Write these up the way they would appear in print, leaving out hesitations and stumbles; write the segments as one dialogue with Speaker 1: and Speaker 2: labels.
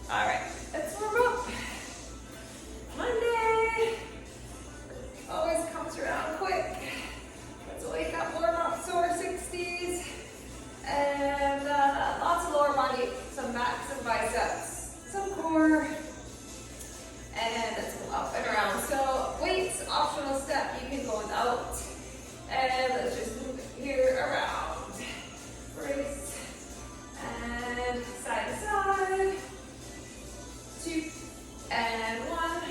Speaker 1: All right, let's warm up. Monday always comes around quick. Let's wake up, warm up to our 60s. And lots of lower body, some backs and biceps, some core. And let's go up and around. So weights, optional step, you can go without. And let's just move it here around. Brace. And side to side. 2 and 1.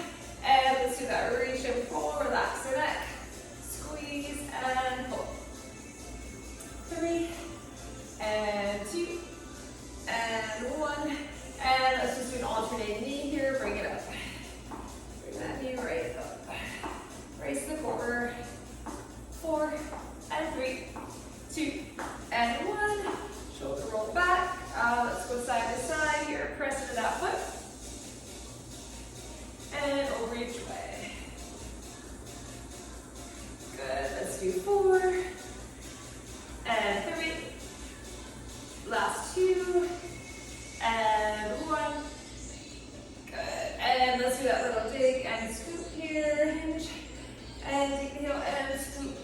Speaker 1: And let's do that. Reach and pull, relax the neck. Squeeze and pull. 3 and 2 and 1. And let's just do an alternating knee here. Bring it up. Bring that knee right up. Brace the core. 4 and 3, 2 and 1. Shoulder roll back. Let's go side to side here. Press into that foot. And over each way. Good. Let's do 4 and 3. Last 2 and 1. Good. And let's do that little dig and scoop here. Hinge and dig the heel and scoop.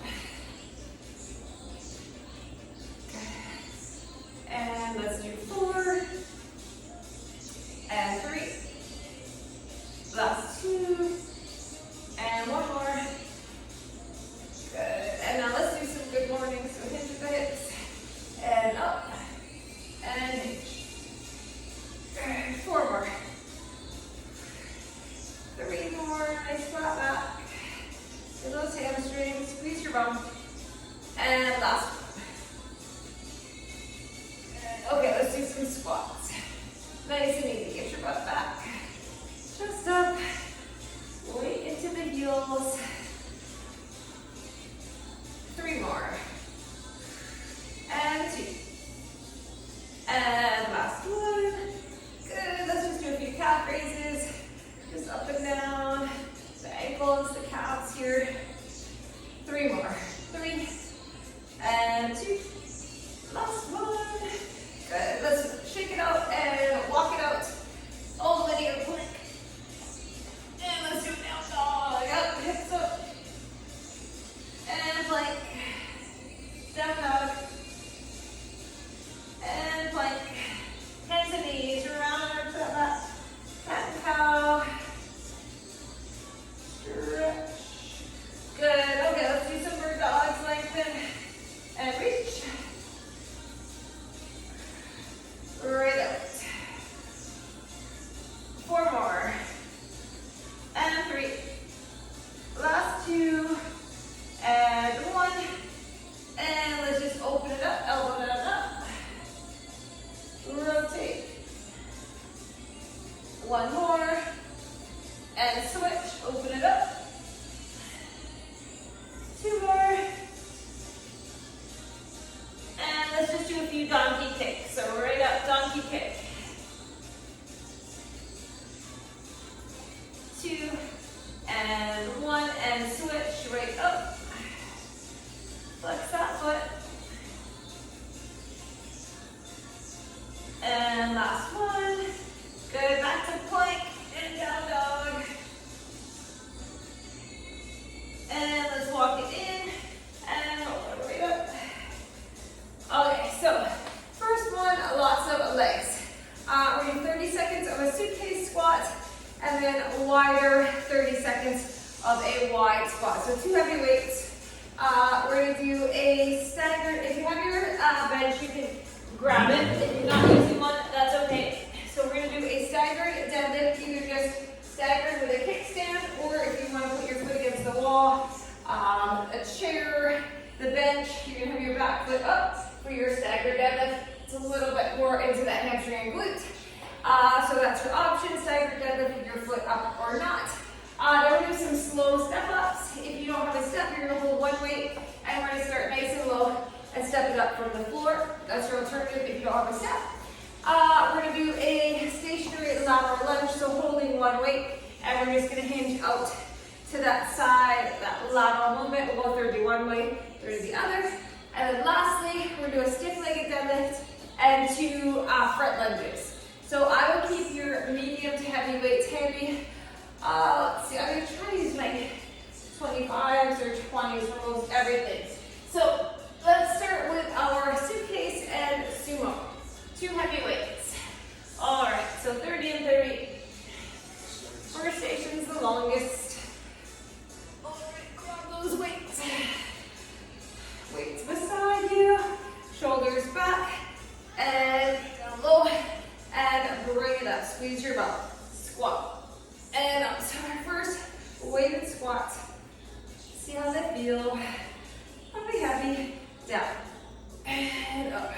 Speaker 1: And let's do 4 and 3. Last 2 and 1 more. Good. And now let's do some good mornings. So hinge at the hips and up and hinge. Good. 4 more. 3 more. Nice flat back. And those hamstrings. Squeeze your bum. And last one. Okay, let's do some squats. Nice and easy. Get your butt back. Chest up. Weight into the heels. 3 more. And 2. And last one. Good. Let's just do a few calf raises. Just up and down. The ankles, the calves here. 3 more. 3 and 2. Last one. Good. Let's shake it out and walk it out all the way to your plank. And let's do it now. Dog up, hips up. And plank. Down dog. And plank. Hands and knees. Round arms up. Cat and cow. Stretch. Good. Okay, let's do some bird dogs. Lengthen and reach. Right out. 4 more. And 3. Last 2. And 1. And let's just open it up. Elbow down up. Rotate. 1 more. And switch. Open it up. 2 more. And let's just do a few donkey kicks. So right up, donkey kick. 2 and 1 and switch right up. Flex that foot. And last one. Good, back to plank and down dog. And let's walk it in and roll it right up. Okay, so first one, lots of legs. We're doing 30 seconds of a suitcase squat, and then wider 30 seconds of a wide squat. So 2 heavy weights. We're gonna do a staggered, if you have your bench, you can grab it. If you're not using one, that's okay. So we're gonna do a staggered deadlift, either just staggered with a kickstand, or if you wanna put your foot against the wall, a chair, the bench, you're gonna have your back foot up for your staggered deadlift. It's a little bit more into that hamstring and glute. So that's your option, staggered deadlift with your foot up or not. Then we'll do some slow step ups. If you don't have a step, you're gonna hold 1 weight, and we're gonna start nice and low and step it up from the floor. That's your alternative if you don't have a step. We're gonna do a stationary lateral lunge, so holding 1 weight, and we're just gonna hinge out to that side, that lateral movement. We'll go 31 way, 30 the other. And then lastly, we're gonna do a stiff-legged deadlift and 2 front lunges. So I will keep your medium to heavy weights handy. Let's see, I'm going to try to use my 25s or 20s for most everything. So let's start with our suitcase and sumo. 2 heavy weights. All right, so 30 and 30. First station's the longest. All right, grab those weights. Weights beside you, shoulders back, and down low, and bring it up. Squeeze your butt. Squat. And up. So our first weighted squat. See how they feel. Probably heavy. Down. And up.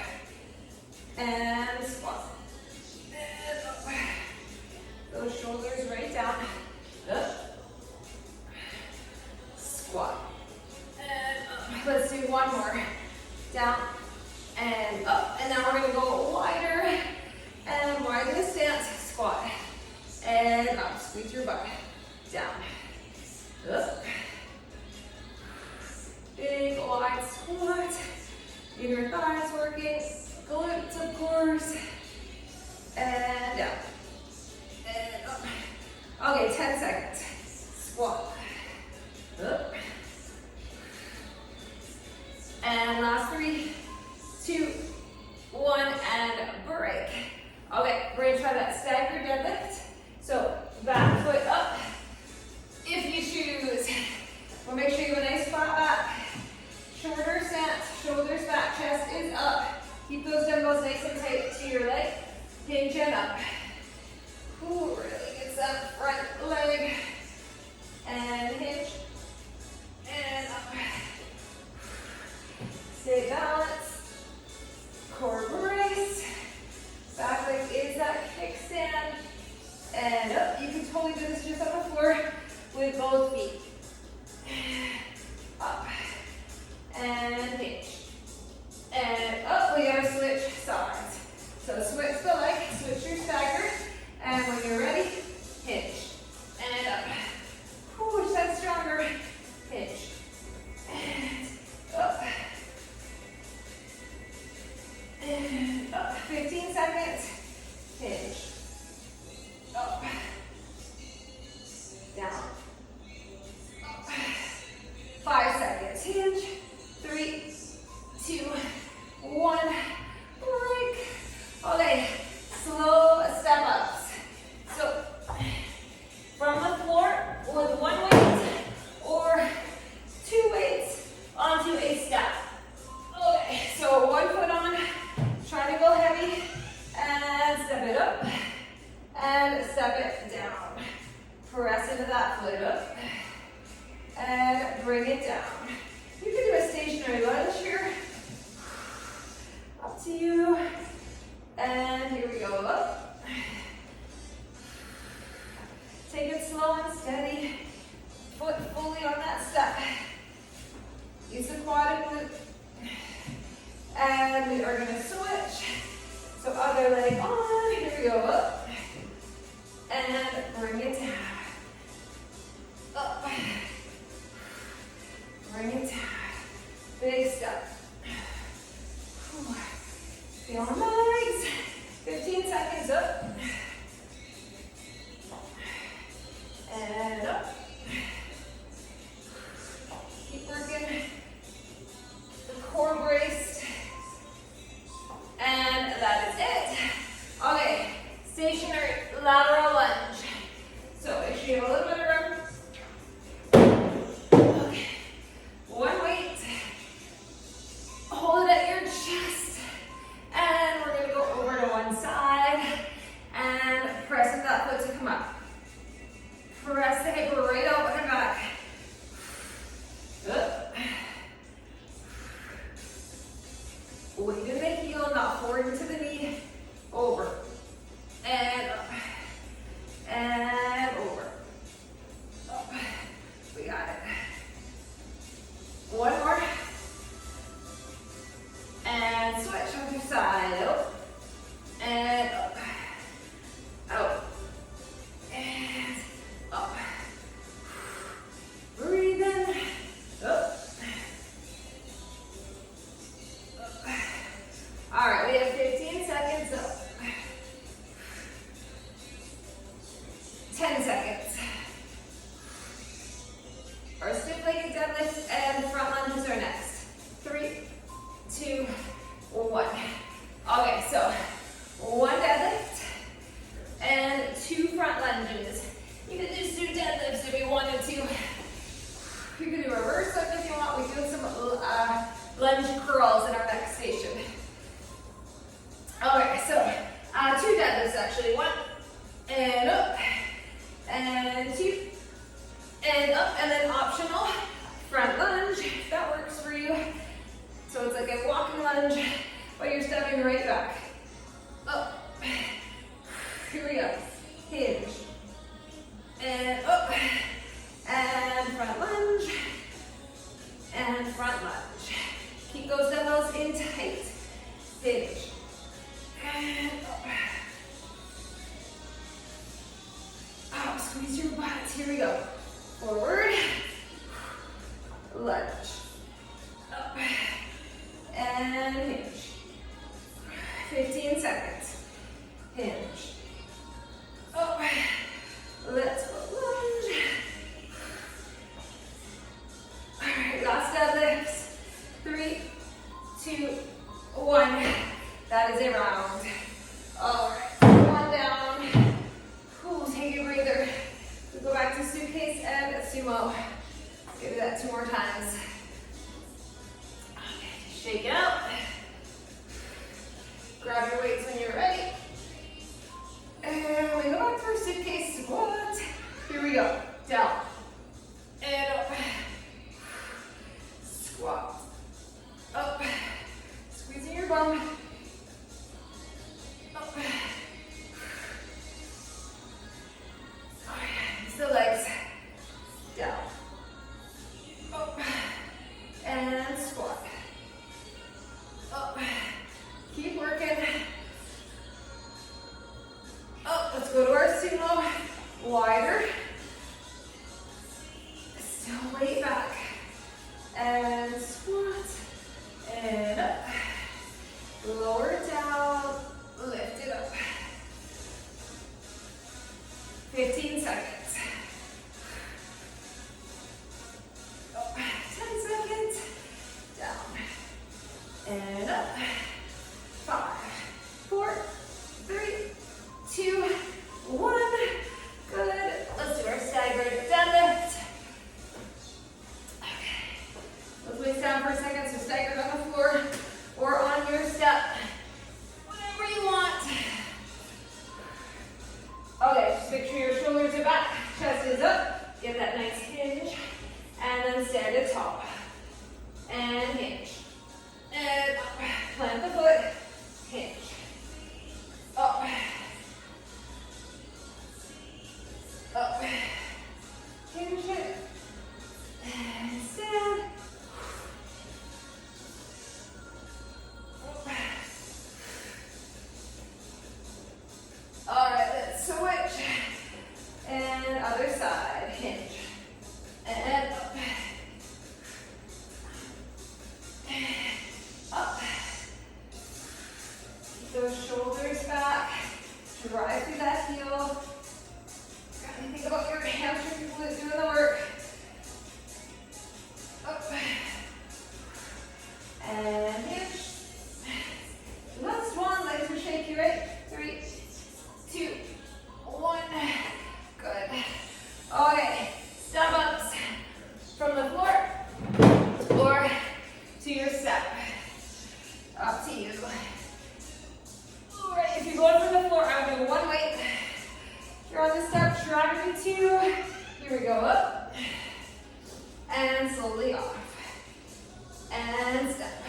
Speaker 1: And squat. And up. Those shoulders right down. Up. Squat. And up. Let's do one more. Down and up. And now we're going to go wider and widen the stance. Squat. And up. Squeeze your butt. Down. Up. Big wide squat. Inner thighs working. Glutes, of course. And down. And up. Okay, 10 seconds. Squat. Up. And last 3, 2, 1, and break. Okay, we're gonna try that staggered deadlift. So back foot up. If you choose, we'll make sure you have a nice flat back. Shorter stance, shoulders back, chest is up. Keep those dumbbells nice and tight to your leg. Hinge and up. Ooh, really gets that front leg. And hinge. And up. Stay balanced. Core brace. Back leg is that kickstand. And up. You can totally do this just on the floor with both feet. Up. And hinge. And up. We gotta switch sides. So switch the leg, switch your stagger. And when you're ready, hinge. And up. Push that stronger. Hinge. And up. And up. 15 seconds. Hinge. Up. Down. Up. 5 seconds. Hinge. 3, 2, 1. Break. Okay. Slow step ups. So from the floor with 1 weight or 2 weights onto a step. Okay. So 1 foot on. Try to go heavy and step it up and step it down. Press into that foot up and bring it down. You can do a stationary lunge here. Up to you. And here we go, up. Take it slow and steady. Foot fully on that step. Use the quad and glute. And we are going to switch. So other leg on. Here we go, up. And bring it down. Up. Bring it down. Big step. Feel the legs. 15 seconds up. And up. Keep working. The core braced. And that is it. Okay, stationary lateral lunge. So make sure you have a little bit of room. Okay, 1 weight. Hold it at your chest. And we're going to go over to one side and press with that foot to come up. Press the hip right out and back. Up. Weight in the heel, not forward into the knee. Over. And up. And over. 10 seconds. Our stiff-legged deadlifts and front lunges are next. 3, 2, 1. Okay, so 1 deadlift and 2 front lunges. You can just do deadlifts if you wanted to. You can do a reverse lift if you want. We do some lunge curls in our next station. Okay, so 2 deadlifts actually. 1 and up and 2 and up, and then optional front lunge if that works for you. So it's like a walking lunge, but you're stepping right back. Up. Here we go. Hinge. And up. And front lunge. And front lunge. Keep those dumbbells in tight. Hinge. And up. Up. Squeeze your butt. Here we go. Forward. Lunge. Up. And hinge. 15 seconds. Hinge. Up. Let's go lunge. All right, last deadlifts. 3, 2, 1. That is a round. All right, 1 down. Ooh, take a breather. We go back to suitcase and sumo. Let's do that 2 more times. Okay, shake it out. Grab your weights when you're ready. And we go back for suitcase squat. Here we go. Down. And up. Squat. Up. Squeezing your bum. Up. Use the legs. Down. Up. And squat. Up. Keep working. Up. Let's go to our sumo. Wider. Still weight back. And squat. And up. Lower it down. Lift it up. 15 seconds. Up. 10 seconds. Down. And up. 5, 4, 3, 2, 1. Good. Let's do our staggered deadlift. Okay. Let's lay down for a second. So staggered on the floor or on your step. Whatever you want. Okay, just make sure your shoulders are back, chest is up. Get that nice hinge. And then stand at top. And hinge. And up. Plant the foot. Hinge. Up. Up. Hinge it. And stand. Up. All right, let's switch. And other side. Hinge. And up. Up. Keep those shoulders back. Drive through that heel. Gotta think about your hamstring glute doing the work. Up. And hinge. Last one. Legs are shaky, right? 3, 2, 1. Good. Okay. Step ups from the floor or to your step. Up to you. All right, if you're going from the floor, I'll do 1 weight. If you're on the step, drag it to 2. Here we go, up. And slowly off. And step.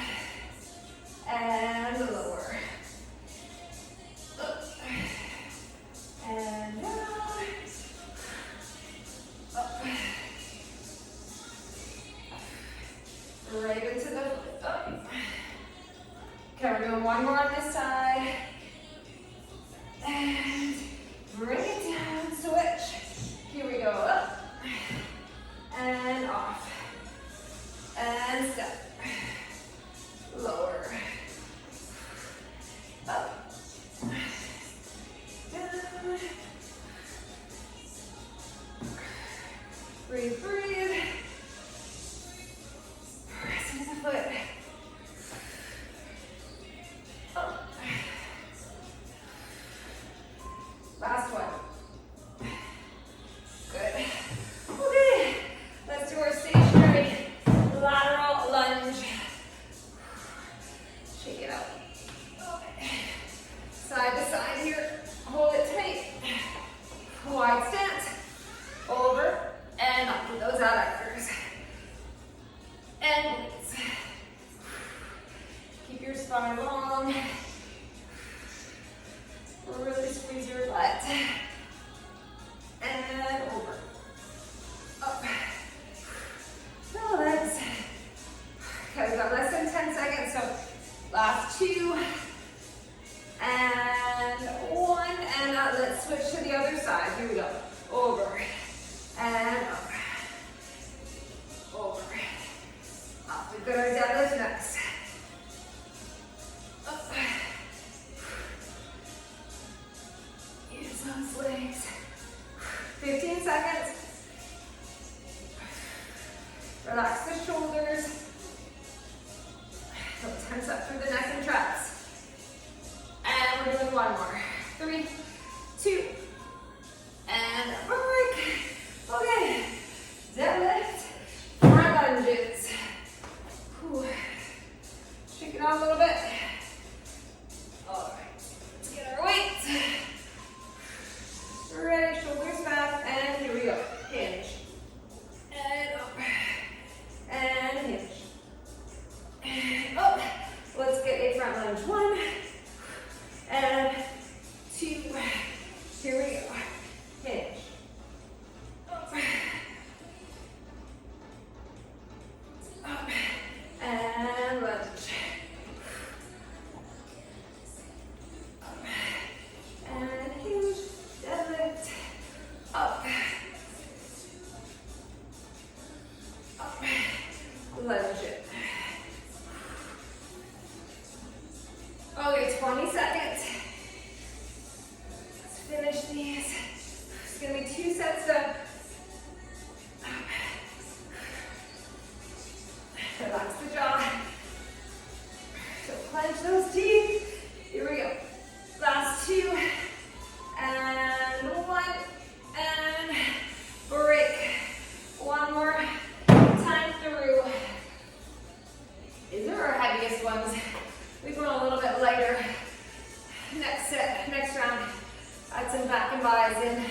Speaker 1: And over. Up. No legs. Okay, we've got less than 10 seconds, so last 2. And 1. And let's switch to the other side. Here we go. Over. And up. Over. Up. We've got our deadlift next. Up. Use those legs. 15 seconds. Relax the shoulders. So tense up through the neck and traps. And we're doing one more. 3, 2, and break. Okay. Deadlift. Front lunges. Whew. Shake it out a little bit. All right. Let's get our weights. Ready, shoulders back, and here we go. Hinge. And up. And hinge. And up. Let's get a front lunge. 1. And 2. Here we go. Hinge. Up. Up. And lunge. Up. And hinge. Deadlift. Up. Up. Lunge it. Okay, 20 seconds. Let's finish these. It's going to be 2 sets done. Relax the jaw. So clench those teeth. Here we go. Last 2. And 1. And break. One more time through. These are our heaviest ones. We've gone a little bit lighter. Next set, next round. Add some back and buys in.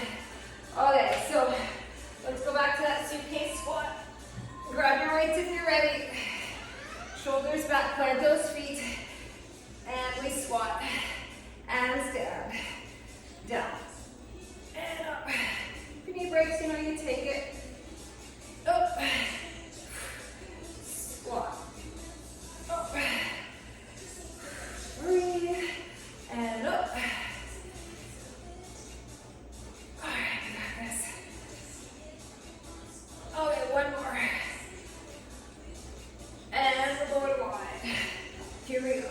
Speaker 1: Okay, so let's go back to that suitcase squat. Grab your weights if you're ready. Shoulders back, plant those feet. And we squat. And stand. Down. And up. If you need breaks, you know you take it. Up. Squat. Up. Breathe. And up. All right, we got this. Okay, one more. And we're going wide. Here we go.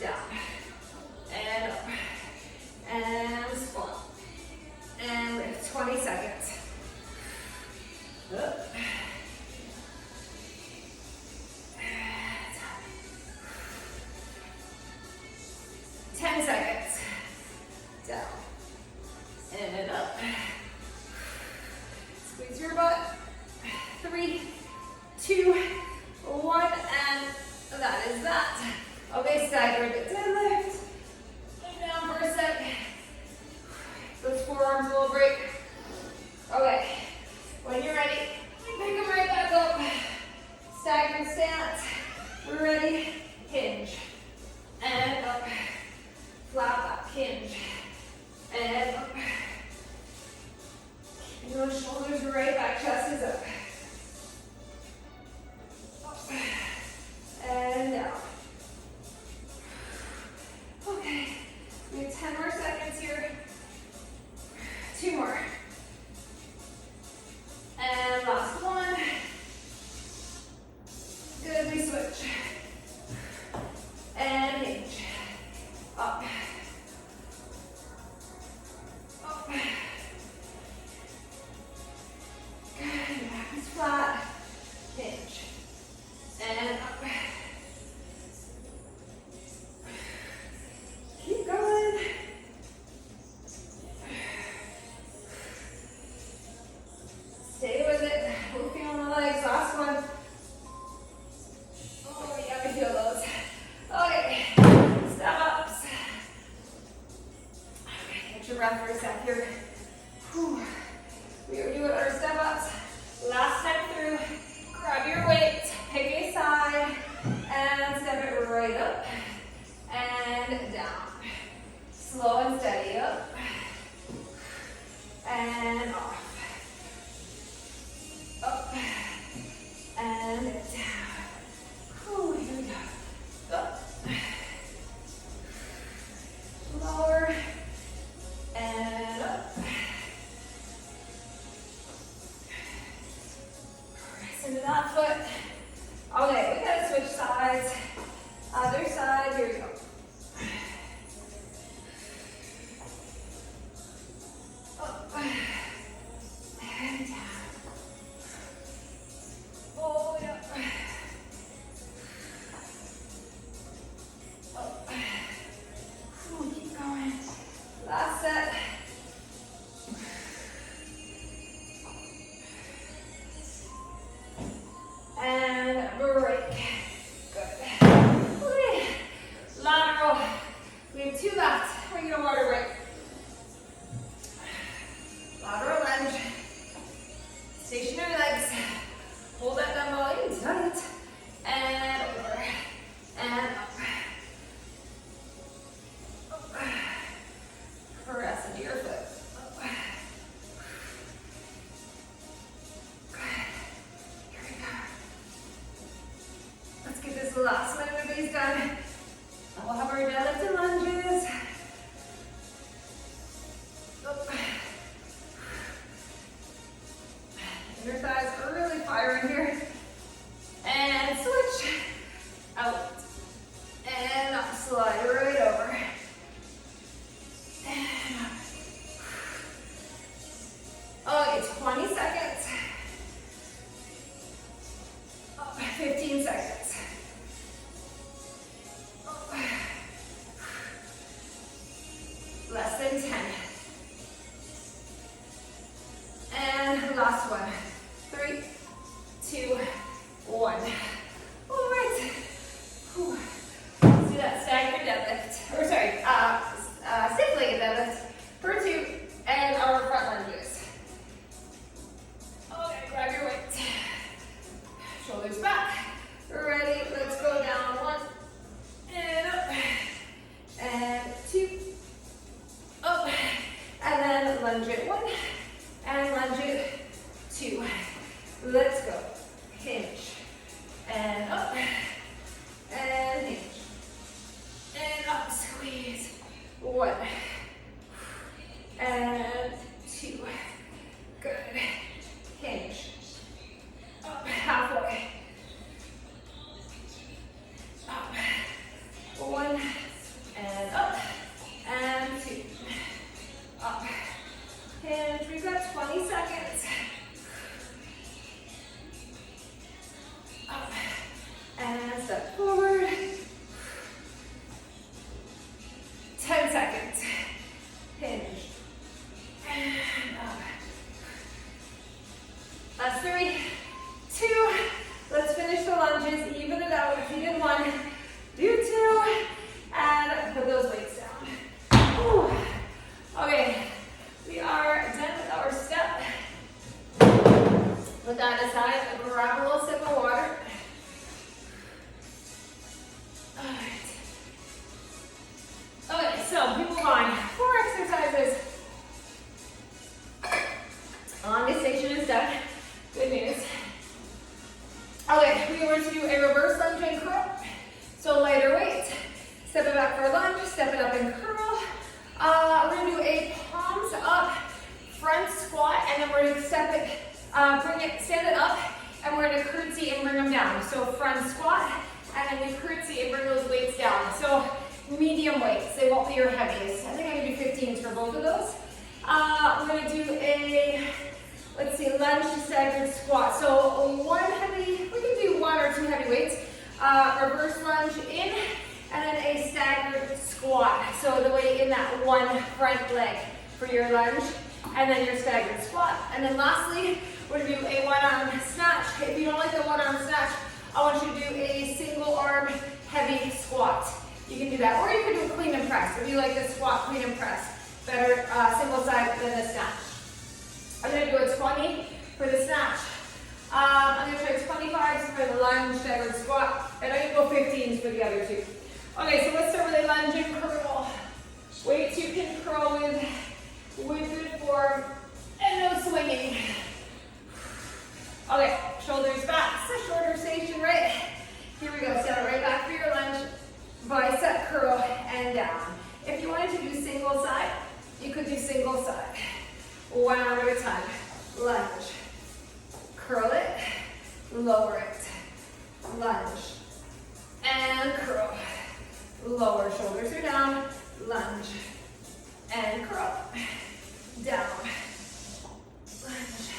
Speaker 1: Down. And up. And squat. And we have 20 seconds. Up. 10 seconds. Down. And up. Squeeze your butt. 3, 2, 1, and that is that. Okay, staggered deadlift. Lay down for a sec. Those forearms will break. Okay, when you're ready, pick them right back up. Staggered stance. We're ready. Hinge. And up. Flat back, hinge. And up. And those shoulders right back, chest is up. Up. And down. Okay, we have 10 more seconds here. 2 more. And last one. Good, we switch. And hinge. Up. Up. Good, back is flat. Hinge. And up. Keep going. Stay with it. We're feeling the legs. Last one. Oh, yeah, we feel those. Okay. Step ups. Okay, get your breath for a sec here. Whew. We are doing our step ups. Last time through. Grab your weight. Pick a side. And step it right up. And down. Slow and steady up. and off. Up and down. Ooh, here we go. Up. Lower and up. Press into that foot. Okay, we gotta switch sides. Other side, here we go. Up and down. All the way up. Up. Ooh, keep going. Last set. And break. Good. Okay. Lateral. We have 2 left. We're gonna water break. Lateral lunge. Stationary legs. Hold that dumbbell in tight. And over. And up. Up. Press into your foot. Up. Good. Here we go. Let's get this last one of the base done. And we'll have our deadlift and lunges. Up. Inner thighs are really firing here. And switch. Out. And up. Slide right over. And up. Okay, 20 seconds. 15 seconds. Less than 10. And last one. 3, 2, 1. All right. Whew. Let's do that staggered deadlift. Or sorry, stiff-legged deadlift for 2 and our front lunges. Okay, grab your weight. Shoulders back. Ready? Let's go down. 1 and up. And 2. Up. And then lunge it. 1 and lunge it. 2. Let's go. Hinge. And up. And hinge. And up. Squeeze. 1. And 2. Good. Hinge. Up. Halfway. Up. 1. And up. And 2. Up. Hinge. We've got 20 seconds. Up. And step forward. 10 seconds. Hinge. And up. That's 3, 2. Let's finish the lunges. Even it out. If you did 1, do 2. And put those weights down. Whew. Okay. We are done with our step. Put that aside. Grab a little sip of water. Alright. Okay, so we move on. 4 exercises. Longest station is done. Good news. Okay, we are going to do a reverse lunge and curl. So lighter weight. Step it back for a lunge. Step it up and curl. We're going to do a palms up front squat, and then we're going to step it, stand it up, and we're going to curtsy and bring them down. So front squat, and then we curtsy and bring those weights down. So medium weights, they won't be your heaviest. I think I'm going to do 15s for both of those. We're going to do a, let's see, lunge to staggered squat. So 1 heavy, we can do 1 or 2 heavy weights. Reverse lunge in, and then a staggered squat. So the weight in that 1 front leg for your lunge, and then your staggered squat. And then lastly, we're going to do a 1-arm snatch. If you don't like the 1-arm snatch, I want you to do a single arm heavy squat. You can do that, or you can do a clean and press. If you like the squat, clean and press, better single side than the snatch. I'm going to do a 20 for the snatch. I'm going to try 25s for the lunge, staggered squat, and I'm going to go 15s for the other 2. Okay, so let's start with a lunge and curl. Weights you can curl with good form. Okay, shoulders back. It's a shorter station, right? Here we go. Stand right back for your lunge. Bicep curl and down. If you wanted to do single side, you could do single side. One arm at a time. Lunge. Curl it. Lower it. Lunge. And curl. Lower, shoulders are down. Lunge. And curl. Down. Lunge.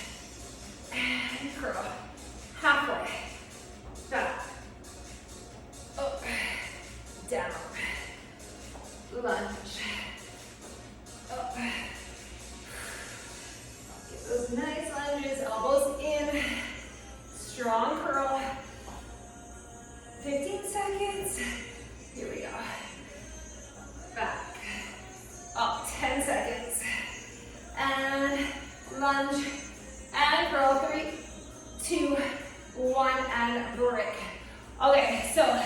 Speaker 1: And curl. Halfway. Back. Up. Down. Lunge. Up. Get those nice lunges, elbows in. Strong curl. 15 seconds. Here we go. Back. Up. 10 seconds. And lunge. And curl. 3, 2, 1, and break. Okay, so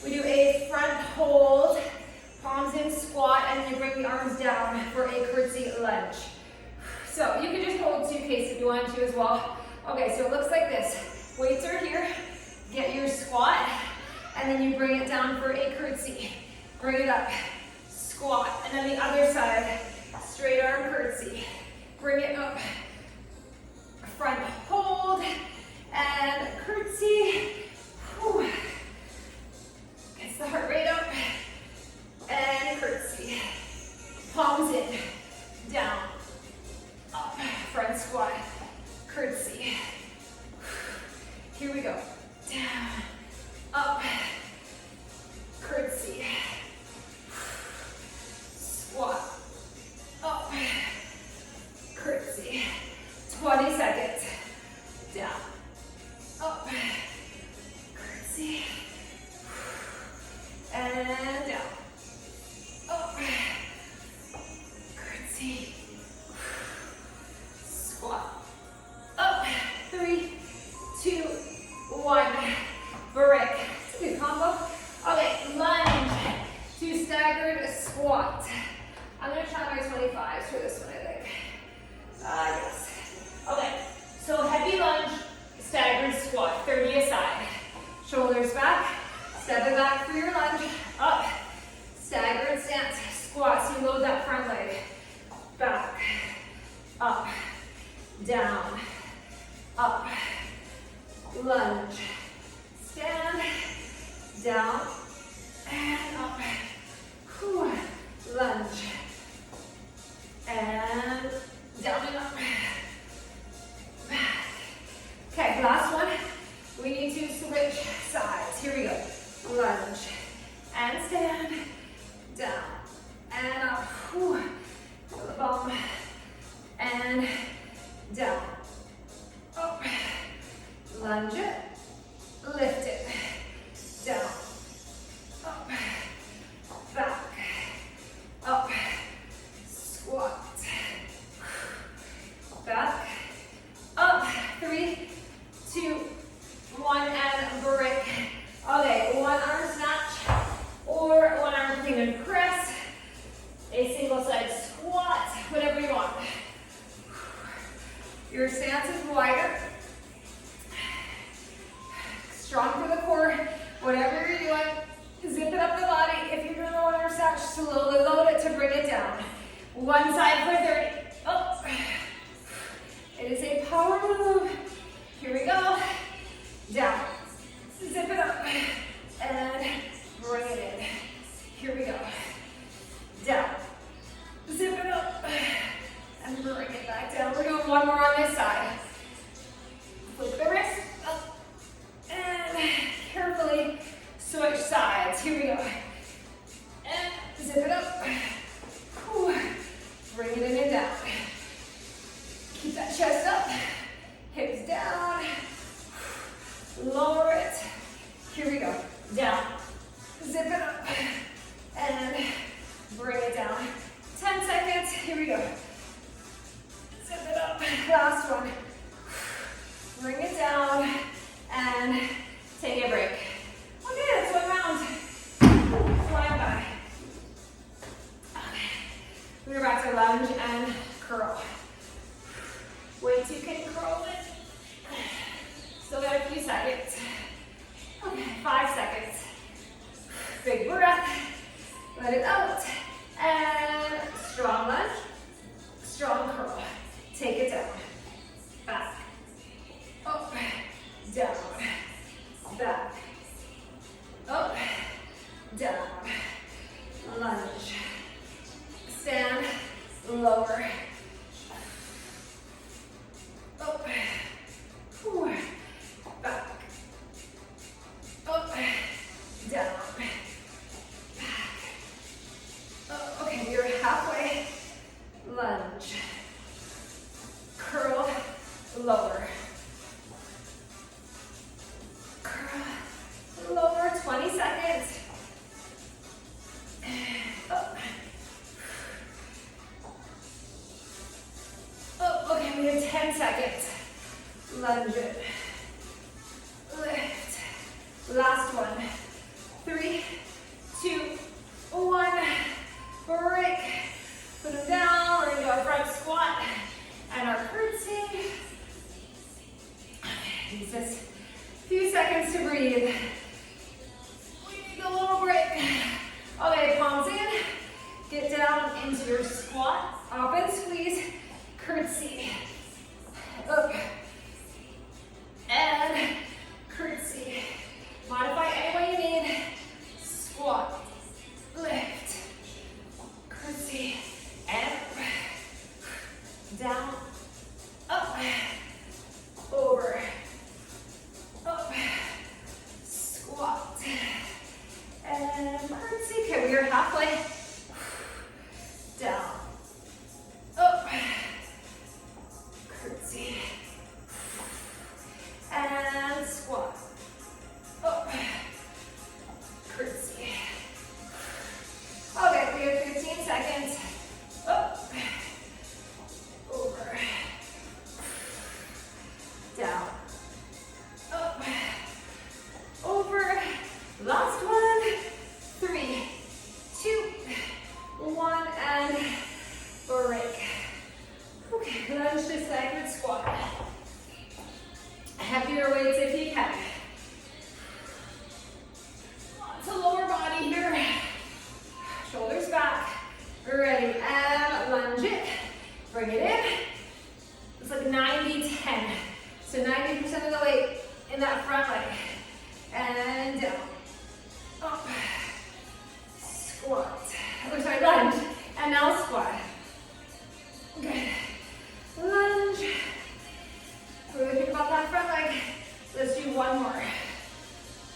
Speaker 1: we do a front hold, palms in, squat, and then you bring the arms down for a curtsy lunge. So you can just hold suitcase if you want to as well. Okay, so it looks like this. Weights are here. Get your squat, and then you bring it down for a curtsy. Bring it up, squat, and then the other side, straight arm curtsy. Bring it up, front hold, and curtsy. Whew. Gets the heart rate up, and curtsy. Palms in, down, up, front squat, curtsy. Here we go. Down, up, curtsy, squat, up, curtsy. 20 seconds. Down, up, curtsy, and down, up, curtsy, squat, up, 3, 2, 1, break. It's a good combo. Okay, lunge to staggered squat. I'm going to try my 25s for this one, I think. Yes. Okay, so heavy lunge, staggered squat, 30 aside. Shoulders back, step it back for your lunge, up, staggered stance, squat, so you load that front leg. Back, up, down, up, lunge, stand, down, and up, whew, lunge, and down and up, back. Okay, last one. We need to switch sides. Here we go. Lunge, and stand, down, and up, whew, feel the bum, and down, up, lunge it, lift it, down, up, back, up, squat, back, up, 3, 2, 1, and break. Okay, one arm snatch or one arm clean and press, a single side squat, whatever you want. Your stance is wider. Strong for the core, whatever you're doing, zip it up the body. If you're doing a one arm snatch, slowly load it to bring it down. One side for 30. Oh. It is a power move. Here we go. Down. Zip it up. And bring it in. Here we go. Down. Zip it up. And bring it back down. We're doing one more on this side. Flip the wrist up. And carefully switch sides. Here we go. And zip it up. Whew. Bring it in and down. Keep that chest up. Hips down. Lower it. Here we go. Down. Zip it up. And bring it down. 10 seconds. Here we go. Zip it up. Last one. Bring it down. And take a break. Okay, that's one round. lower. Lower, 20 seconds. Up. Up, okay, we have 10 seconds. Lunge it. Lift. Last one. 3, 2, 1. Break. Put them down. We're gonna do our front squat and our curtsy. Use this few seconds to breathe. We need a little break. Okay, palms in. Get down into your squat. Up and squeeze. Curtsy. Up. And curtsy. Modify any way you need. Squat. Lift. Curtsy. And down. Up. Over. Up. Squat. And curtsy. Okay, we are halfway. Down. Up. Curtsy. And squat. Up. Curtsy. Okay, we have 15 seconds. Up. Over. Down. Up. Over. Last one. 3, 2, 1, and break. Okay, lunge to sacred squat. Heavier weights if you can. Lots of lower body here. Shoulders back. Ready, and lunge it. Bring it in. It's like 90-10. So 90% of the weight in that front leg. And down. Up. Squat. Oh, sorry, lunge. And now squat. Good. Lunge. Really think about that front leg. Let's do one more.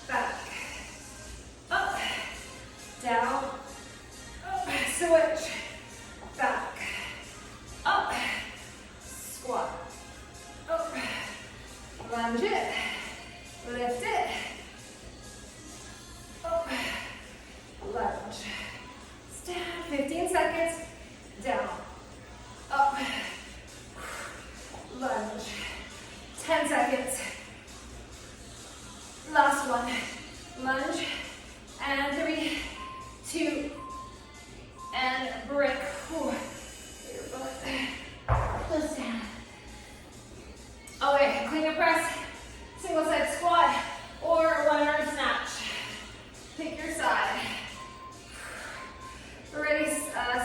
Speaker 1: Back. Up. Down. Up. Switch. Back. Up. Squat. Up. Lunge it. Lift it. Up. Lunge. Stand. 15 seconds. Down. Up. Lunge. 10 seconds. Last one. Lunge. And 3, 2, and break. Whew. Let's stand. Okay, clean and press. Single side squat or one arm snatch. Pick your side. Ready,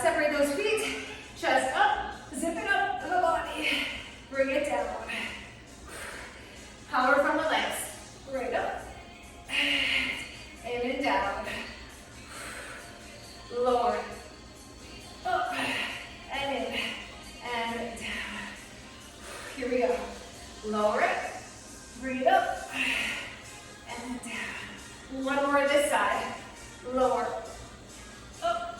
Speaker 1: separate those feet. Chest up, zip it up to the body. Bring it down. Power from the legs. Right up. In and down. Lower. Up. And in. And down. Here we go. Lower it. Bring it up. And down. One more this side. Lower. Up.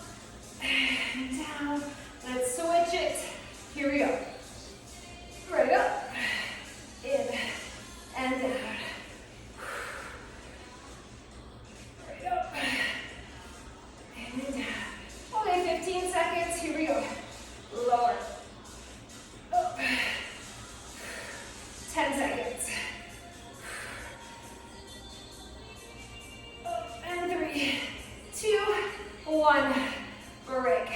Speaker 1: And down. Let's switch it. Here we go. Right up. In. And down. Right up. And then down. Okay, 15 seconds. Here we go. Lower. Up. 10 seconds. Up. And 3, 2, 1. Break.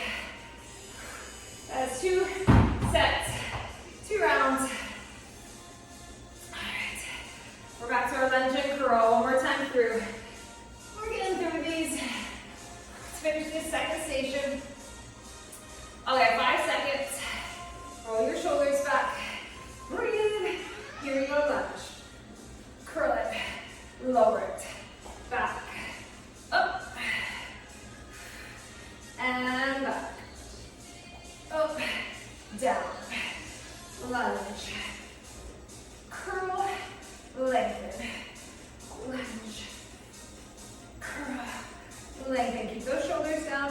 Speaker 1: That's 2 sets. 2 rounds. We're back to our lunge and curl. One more time through. We're getting through these. Let's finish this second station. Okay, 5 seconds. Roll your shoulders back. Breathe. Here we go, lunge. Curl it. Lower it. Back. Up. And back. Up. Down. Lunge. Curl. Lengthen. Lunge. Curl. Lengthen. Keep those shoulders down.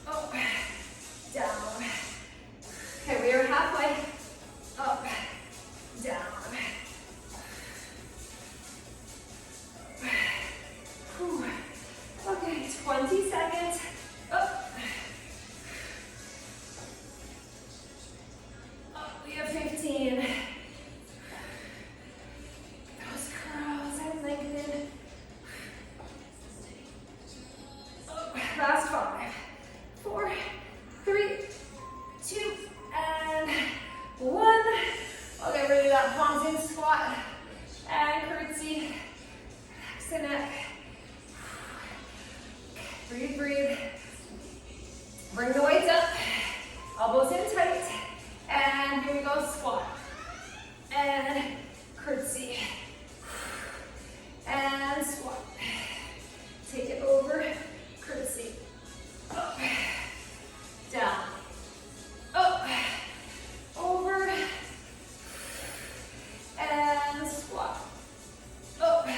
Speaker 1: Up. Down. Okay, we are halfway. Up. Elbows in tight. And here we go, squat. And curtsy. And squat. Take it over, curtsy. Up, down, up, over, and squat. Up,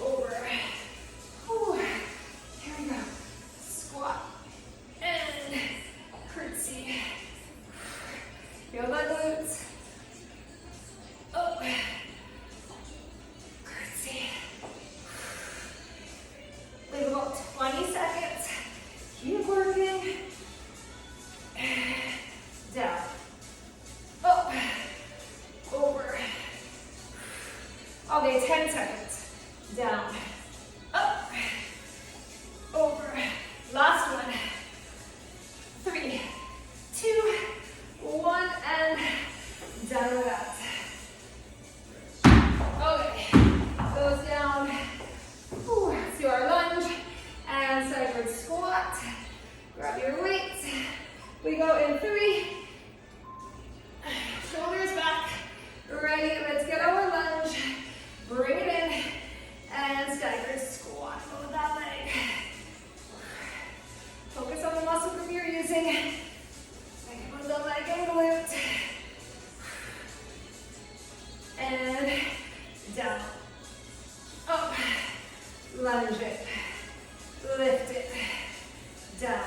Speaker 1: over. Whew. Here we go. Squat and curtsy. Feel my glutes. Up, curtsy. Leave about 20 seconds. Keep working. Down. Up. Over. Okay, 10 seconds. Down. Up. Over. Last one. 3, 2, 1, and down with that. Okay, goes down. Whew. Let's do our lunge and sideward squat. Grab your weights. We go in 3. Shoulders back. Ready. Let's get our lunge. Bring it in and staggered squat. Go with that leg. Focus on the muscle group you're using. Think about the leg and glute. And down. Up. Lunge it. Lift it. Down.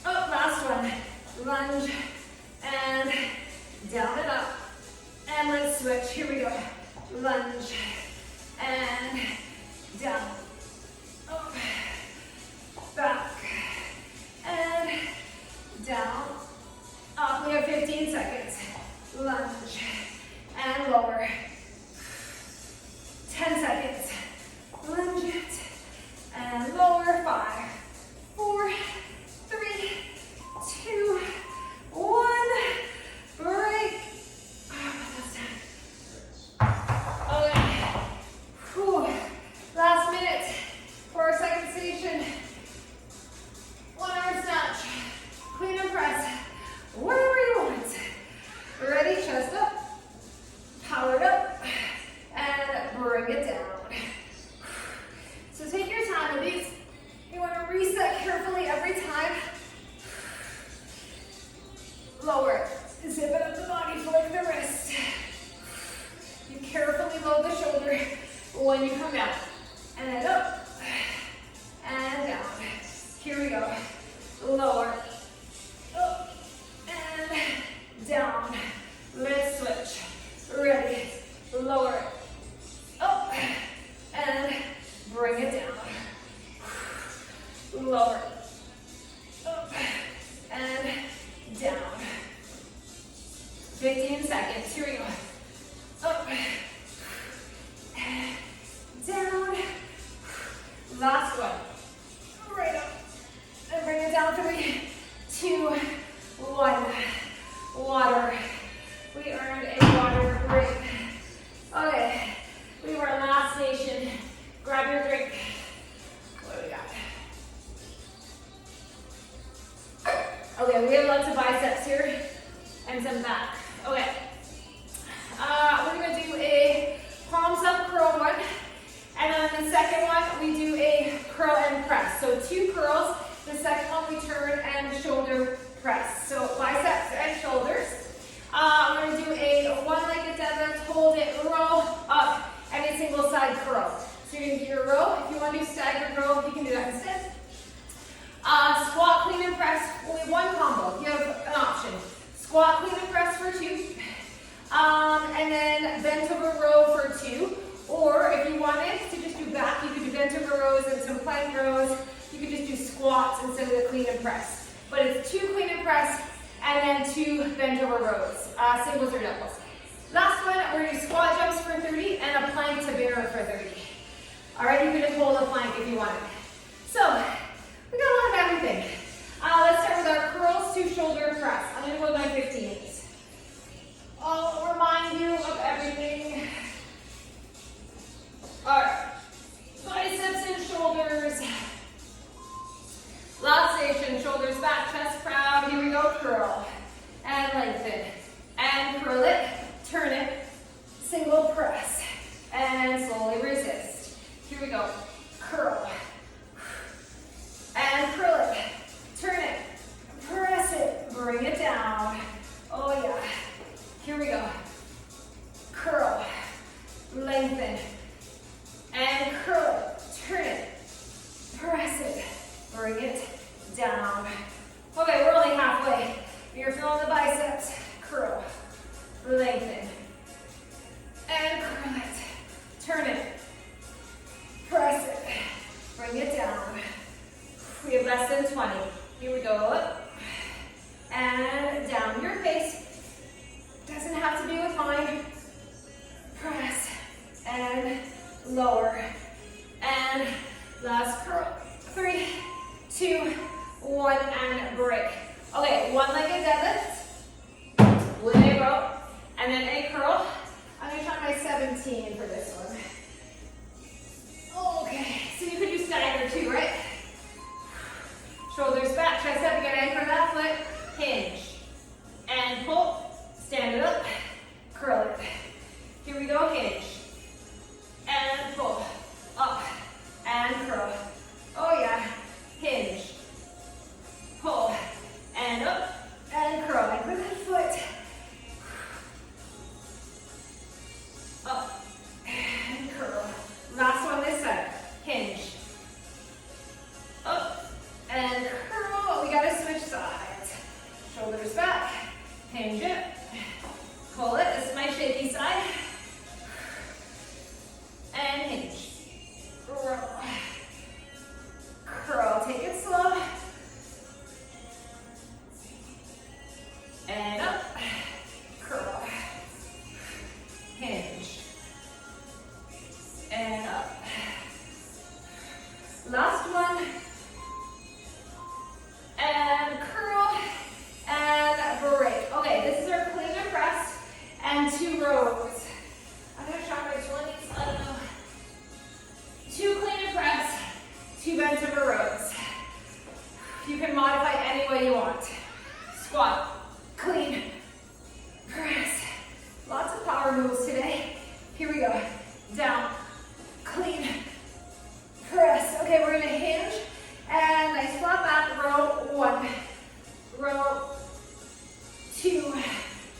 Speaker 1: Up. Last one. Lunge and down and up. And let's switch. Here we go. Lunge and down. Up. Back. And down. Up. We have 15 seconds. Lunge and lower. 10 seconds. Lunge it and lower. 5, 4, 3, 2, 1. Break. Okay. Whew. Last minute for our second station. 1 arm snatch. Clean and press. Whatever you want. Ready? Chest up. Powered up. And bring it down. So take your time with these. You want to reset carefully every time. Lower it. Zip it up the body, flick the wrist. You carefully load the shoulder when you come down. And up. And down. Here we go. Lower. Up. And down. Let's switch. Ready. Lower it. Up. And bring it down. Lower. Up. And down. 15 seconds. Here we go. Up. And down. Last one. Right up. And bring it down. 3, 2, 1. Water. We earned a water break. Okay. We were last station. Grab your drink. What do we got? Okay, we have lots of biceps here and some back. Okay. We're going to do a palms up curl one. And then the second one, we do a curl and press. So 2 curls. The second one, we turn and shoulder press. So biceps and shoulders. We're going to do a one-legged deadlift, hold it, row up, and a single side curl. So you're going to do your row. If you want to do staggered row, you can do that instead. Squat, clean, and press. Only one combo. You have an option. Squat, clean, and press for 2. And then bent over row for 2. Or if you wanted to just do back, you could do bent over rows and some plank rows. You could just do squats instead of the clean and press. But it's 2 clean and press and then 2 bent over rows, singles or doubles. Last one, we're going to do squat jumps for 30 and a plank to bear for 30. All right, you can just hold a plank if you want it. So, we got a lot of everything. Let's start with our curls to shoulder press. I'm going to go with my 15s. I'll remind you of everything. All right, biceps and shoulders. Last station, shoulders back, chest proud. to be with mine. Press and lower. And last curl. 3, 2, 1, and break. Okay, one-legged deadlift with a row, and then a curl. I'm gonna try my 17 for this one. Okay, so you could do stagger too, right? Shoulders back, chest up, get anchor that foot, hinge, and pull, stand it up, curl it. Here we go, hinge, and pull, up, and curl. Oh yeah, hinge, pull, and up, and curl. Anchor that foot, up, and curl. Last one this side, hinge, up, and curl. We gotta switch sides. Shoulders back, hinge it, pull it. This is my shaky side. And hinge, roll, curl. Take it slow. And up, curl, hinge, and up. Last one. And curl, and break. Okay, this is our clean and press, and 2 rows. I'm gonna try my 20s, I don't know. 2 clean and press, 2 bent over rows. You can modify any way you want. Squat, clean, press. Lots of power moves today. Here we go. Down, clean, press. Okay, we're gonna hinge, and nice flat back, row 1, row 2,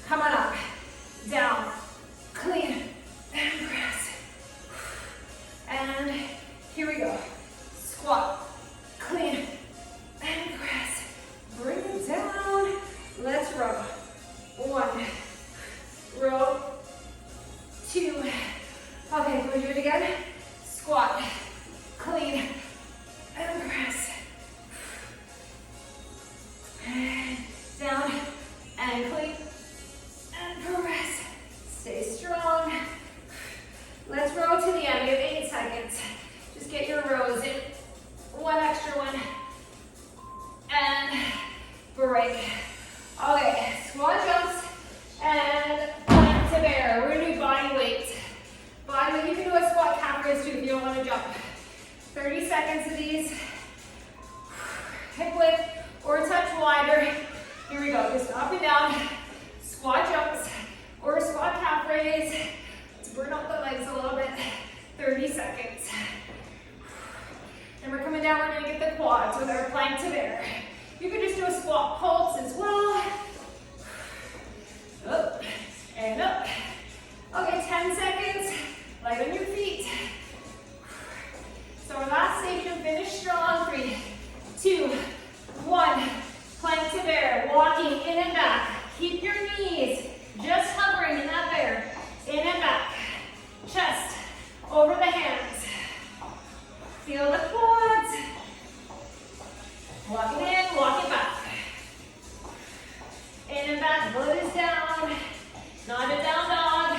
Speaker 1: come on up, down, clean, and press. And here we go. Squat, clean, and press. Bring it down. Let's row. 1, row 2. Okay, can we do it again? Squat, clean, and press. And down, and clean, and press. Stay strong. Let's row to the end. We have 8 seconds. Just get your rows in. 1 extra one. And break. Okay, squat jumps and plank to bear. We're gonna do body weight. Body weight, you can do a squat calf raise too if you don't want to jump. 30 seconds of these. Hip width or a touch wider. Here we go, just up and down. Squat jumps or a squat calf raise. Let's burn out the legs a little bit. 30 seconds. And we're coming down, we're gonna get the quads with our plank to bear. You can just do a squat pulse as well. Up and up. Okay, 10 seconds. Light on your feet. So our last station, finish strong. 3, 2, 1. Plank to bear, walking in and back. Keep your knees just hovering in that bear. In and back. Chest over the hands. Feel the quads. Walking in, walking back. In and back, foot is down. Not a down dog.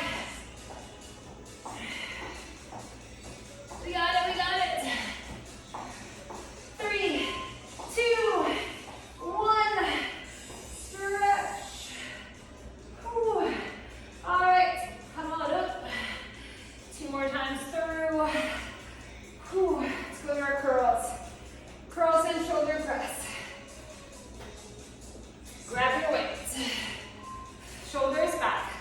Speaker 1: We got it, we got it. 3, 2, 1. Stretch. Whew. All right, come on up. 2 more times through. Whew. Let's go to our curls. Curls and shoulder press. Grab your weights. Shoulders back.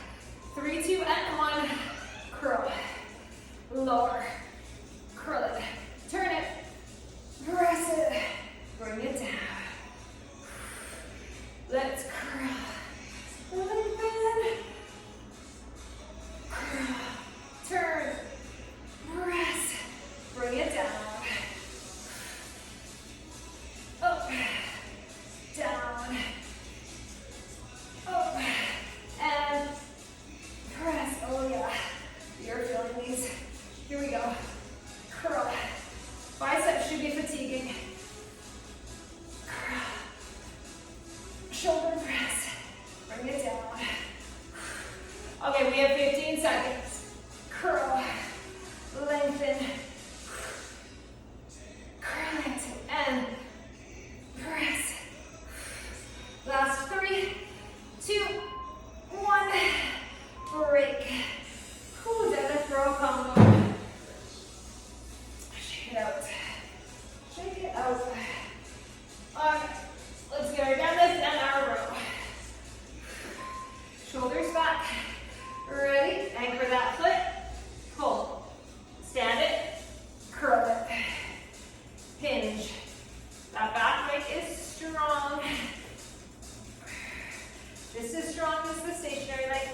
Speaker 1: Just as strong as the stationary leg.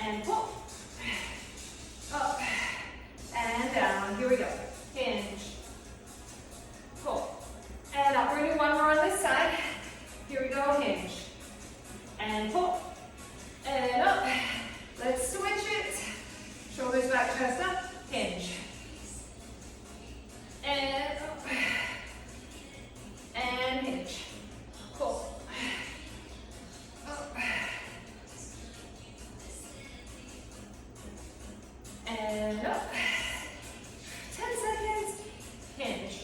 Speaker 1: And pull. Up. And down. Here we go. Hinge. Pull. And up. We're going to do one more on this side. Here we go. Hinge. And pull. And up. Let's switch it. Shoulders back, chest up. Hinge. And up. And hinge. Pull. Up. And up. 10 seconds. Hinge.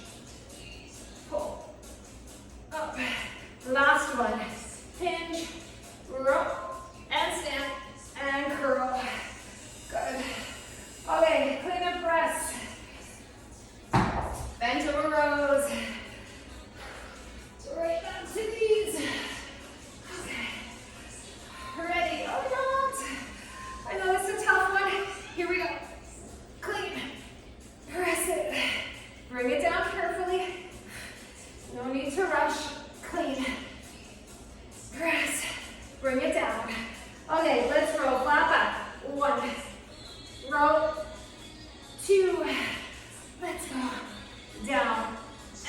Speaker 1: Pull. Up. Last one. Hinge. Roll. And stand. And curl. Good. Okay, clean and press. Bent over rows. Right back to these. Okay. Ready or not. I know this is a tough one. Here we go. Clean. Press it. Bring it down carefully. No need to rush. Clean. Press. Bring it down. Okay, let's roll. Flat back. 1. Roll. 2. Let's go. Down.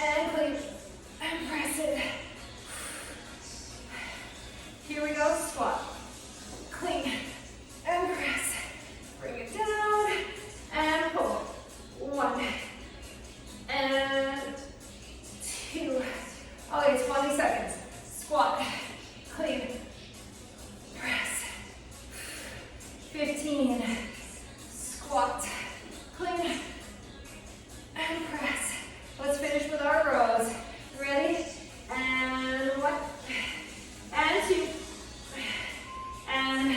Speaker 1: And clean. And press it. Here we go. Squat. Clean. And press. Bring it down. And pull. 1. And 2. Okay, 20 seconds. Squat. Clean. Press. 15. Squat. Clean. And press. Let's finish with our rows. Ready? And 1. And 2. And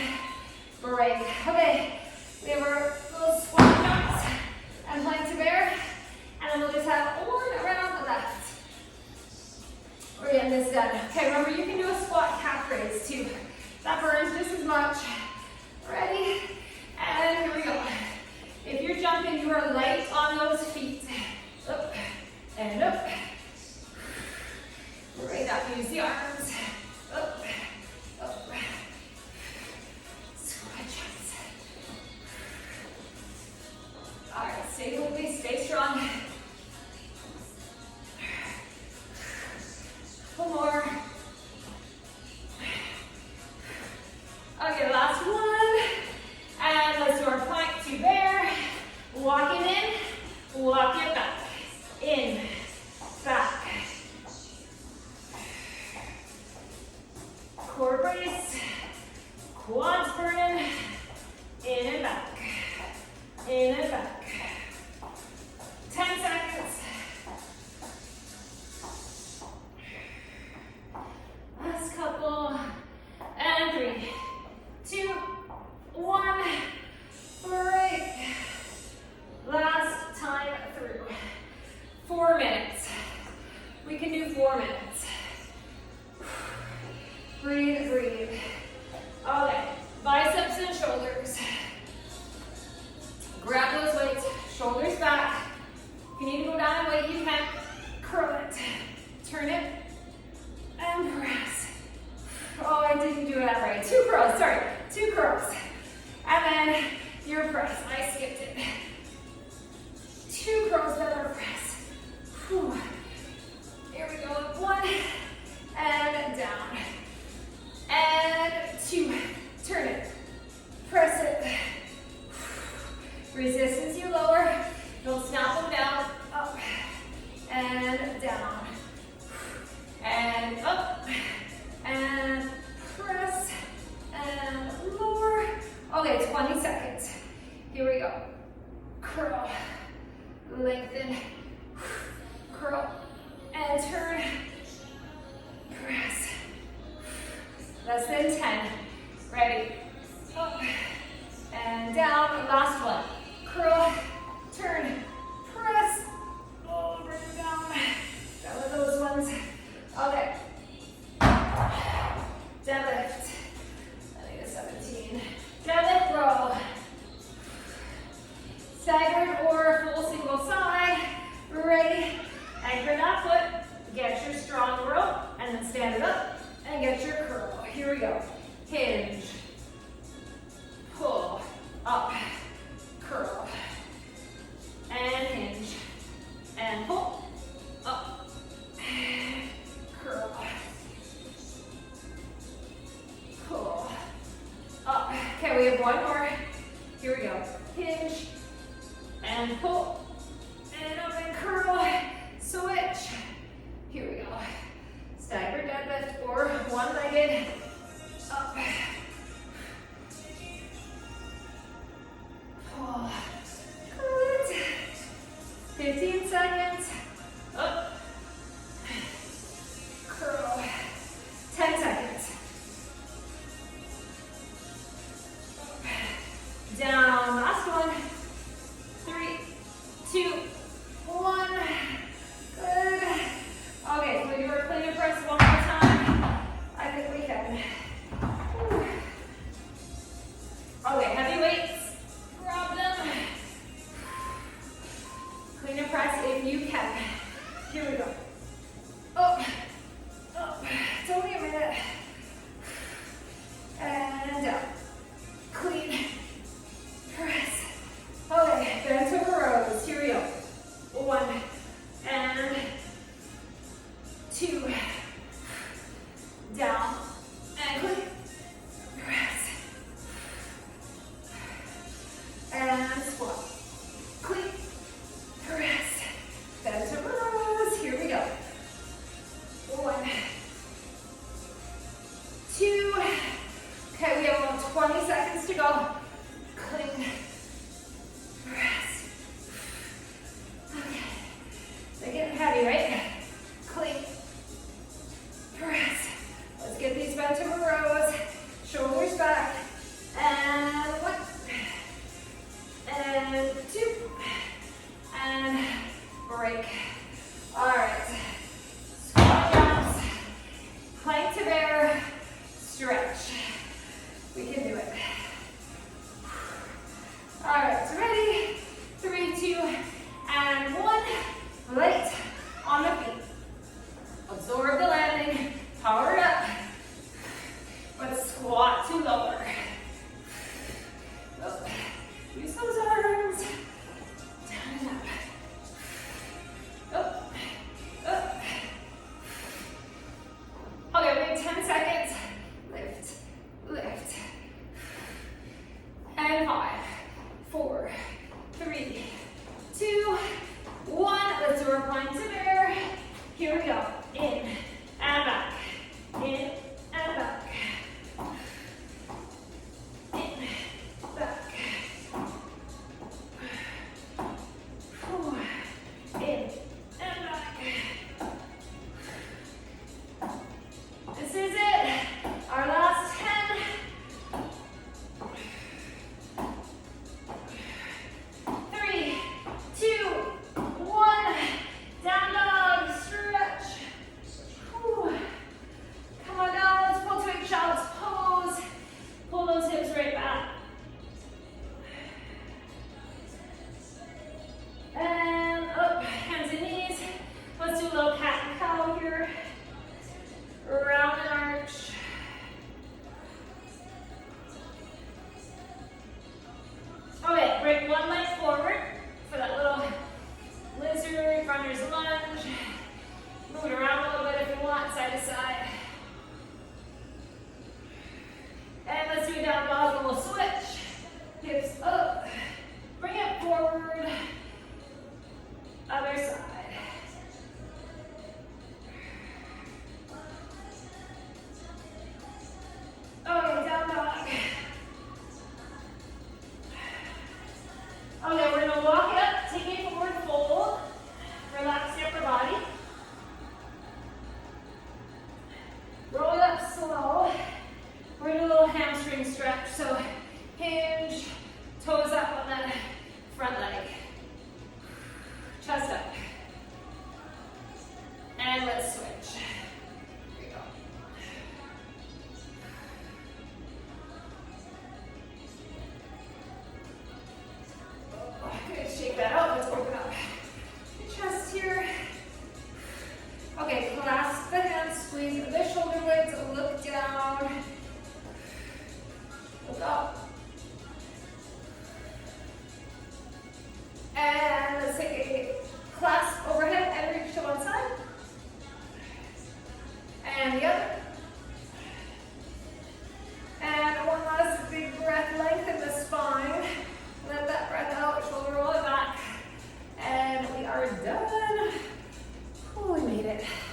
Speaker 1: break. Okay. We have our little squat jumps and plank to bear. And then we'll just have one around the left. We're getting this done. Okay, remember you can do a squat calf raise too. That burns just as much. Ready? And here we go. If you're jumping, you are light on those feet. Up and up. Right up. Use the arms. Up. Up. Squat jumps. All right, stay with me. Stay strong. One more. Okay, last one. And let's do our plank to bear. Walk it in, walk it back. In, back. Core brace, quads burning. In and back, in and back. 10 seconds. Last couple. And 3, 2, 1. Break. Last time through. 4 minutes. We can do 4 minutes. Breathe, breathe. Okay, biceps and shoulders. Grab those weights, shoulders back. If you need to go down and weight, you can. Curl it. Turn it. And press. Oh, I didn't do that right. 2 curls, sorry. 2 curls. And then your press. I skipped it. 2 curls, then our press. Whew. Here we go. 1. And down. And 2. Turn it. Press it. Resistance you lower. Don't snap them down. Up. And down. And up. And press. And lower. Okay, 20 seconds. Here we go. Curl. Lengthen. Curl. And turn. Press. Less than 10. Ready. Up. And down. Last one. Curl. Turn. Press. Oh, bring it down. Done with those ones. Okay. Deadlift. I need a 17. Deadlift row. Staggered or full single side. Ready. Anchor that foot. Get your strong row. And then stand it up. And get your curl. Here we go. hinge, pull, up, curl, and hinge, and pull, up, curl, pull, up. Okay, we have one more. Here we go. Hinge, and pull, and up and curl, switch. Here we go. Staggered deadlift or one-legged, up, pull, good. 15 seconds, up, curl, 10 seconds, up, down, last one, 3, 2, 1, good. Okay, so we do our clean and press one more time. I think we can. Whew. Okay, heavy weights, grab them. Clean and press if you can. Here we go. Up, up. It's only a minute. And down. Clean, press. Okay, bend over rows. Here we go. 1 and 2. Down and clean. Press. And squat. Clean. Press. Bend over rows. Here we go. 1, 2. Okay, we have about 20 seconds to go. Clean. Press. Okay. They're getting heavy, right? Clean. Press. Let's get these bent over rows. Shoulders back. And 1. And 2. And break. All right. Squat jumps. Plank to bear. Stretch. We can do it. All right, so ready? 3, 2, and 1. Light on the feet. Absorb the landing. Power it up. But squat to lower. Up. Use those arms. Down and up. Up. Up. Okay, we have 10 seconds. Lift. Lift. it.